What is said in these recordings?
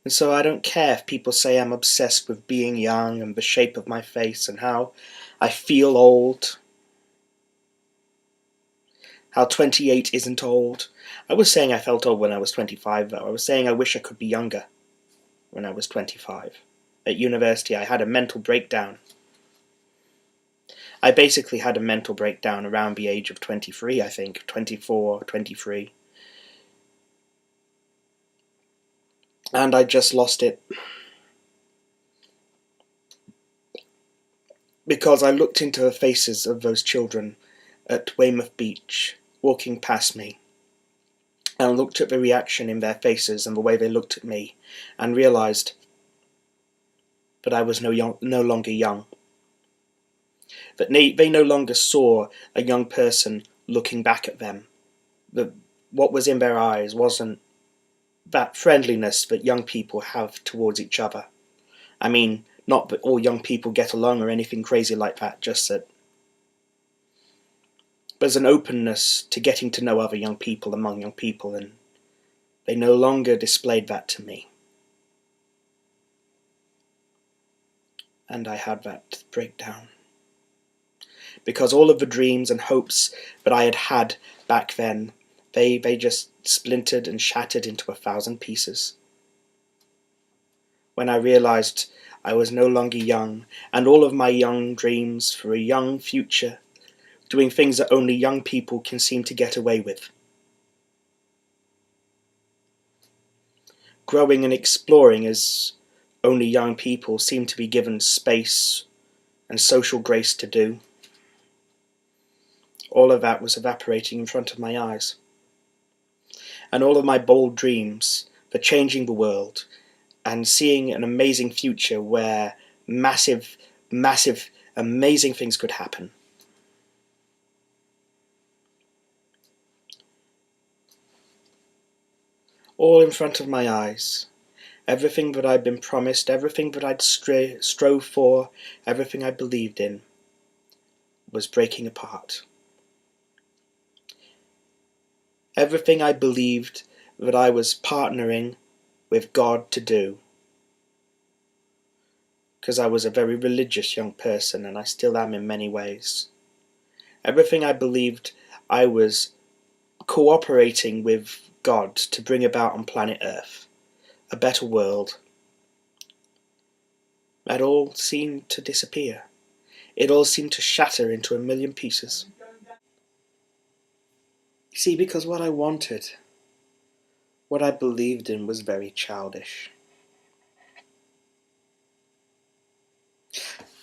And so I don't care if people say I'm obsessed with being young and the shape of my face and how I feel old. How 28 isn't old. I was saying I felt old when I was 25 though. I was saying I wish I could be younger when I was 25. At university I had a mental breakdown. I basically had a mental breakdown around the age of 23, I think. 24, 23. And I just lost it. Because I looked into the faces of those children at Weymouth Beach, walking past me, and looked at the reaction in their faces and the way they looked at me, and realised that I was no longer young. That they no longer saw a young person looking back at them. That what was in their eyes wasn't that friendliness that young people have towards each other. I mean, not that all young people get along or anything crazy like that, just that there's an openness to getting to know other young people among young people, and they no longer displayed that to me. And I had that breakdown. Because all of the dreams and hopes that I had back then, they just splintered and shattered into 1,000 pieces. When I realised I was no longer young, and all of my young dreams for a young future, doing things that only young people can seem to get away with. Growing and exploring as only young people seem to be given space and social grace to do. All of that was evaporating in front of my eyes. And all of my bold dreams for changing the world and seeing an amazing future where massive, amazing things could happen. All in front of my eyes. Everything that I'd been promised, everything that I'd strove for, everything I believed in, was breaking apart. Everything I believed that I was partnering with God to do. Because I was a very religious young person, and I still am in many ways. Everything I believed I was cooperating with God to bring about on planet Earth, a better world, that all seemed to disappear. It all seemed to shatter into 1,000,000 pieces. You see, because what I wanted, what I believed in, was very childish.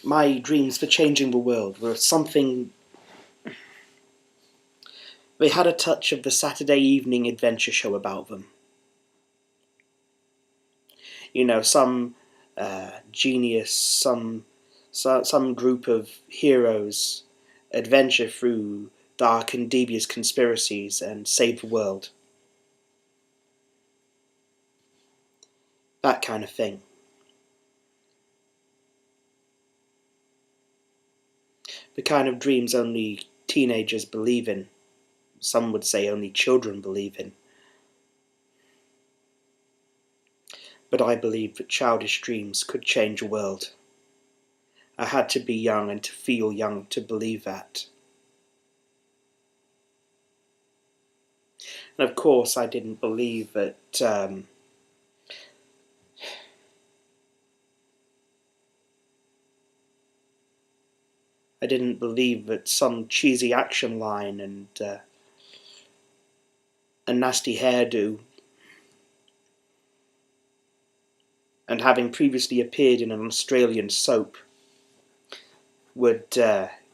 My dreams for changing the world were something. They had a touch of the Saturday evening adventure show about them. You know, some genius, some group of heroes adventure through dark and devious conspiracies and save the world. That kind of thing. The kind of dreams only teenagers believe in. Some would say only children believe in. But I believed that childish dreams could change a world. I had to be young and to feel young to believe that. And of course I didn't believe that I didn't believe that some cheesy action line and a nasty hairdo, and having previously appeared in an Australian soap, would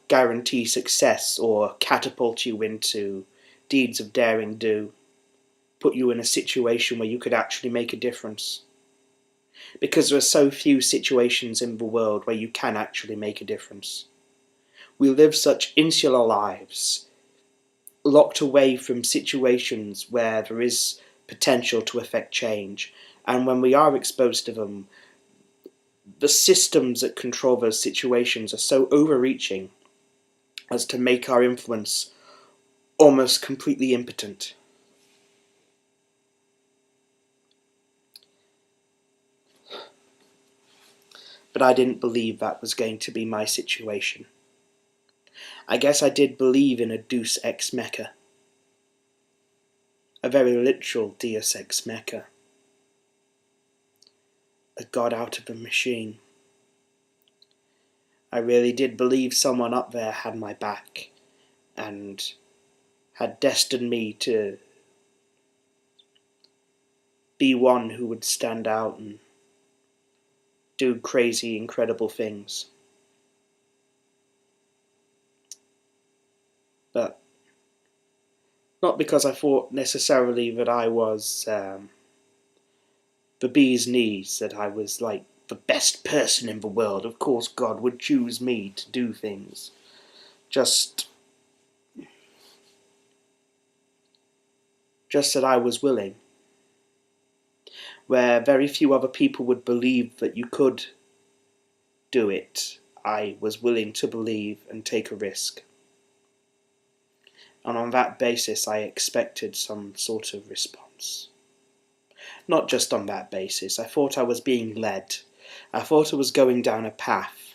guarantee success or catapult you into deeds of daring do, put you in a situation where you could actually make a difference. Because there are so few situations in the world where you can actually make a difference. We live such insular lives, locked away from situations where there is potential to effect change, and when we are exposed to them, the systems that control those situations are so overreaching as to make our influence almost completely impotent. but I didn't believe that was going to be my situation. I guess I did believe in a deus ex machina, a very literal deus ex machina, a god out of a machine. I really did believe someone up there had my back and had destined me to be one who would stand out and do crazy, incredible things. But not because I thought necessarily that I was the bee's knees, that I was like the best person in the world. Of course God would choose me to do things. Just that I was willing. Where very few other people would believe that you could do it, I was willing to believe and take a risk. And on that basis I expected some sort of response. Not just on that basis. I thought I was being led. I thought I was going down a path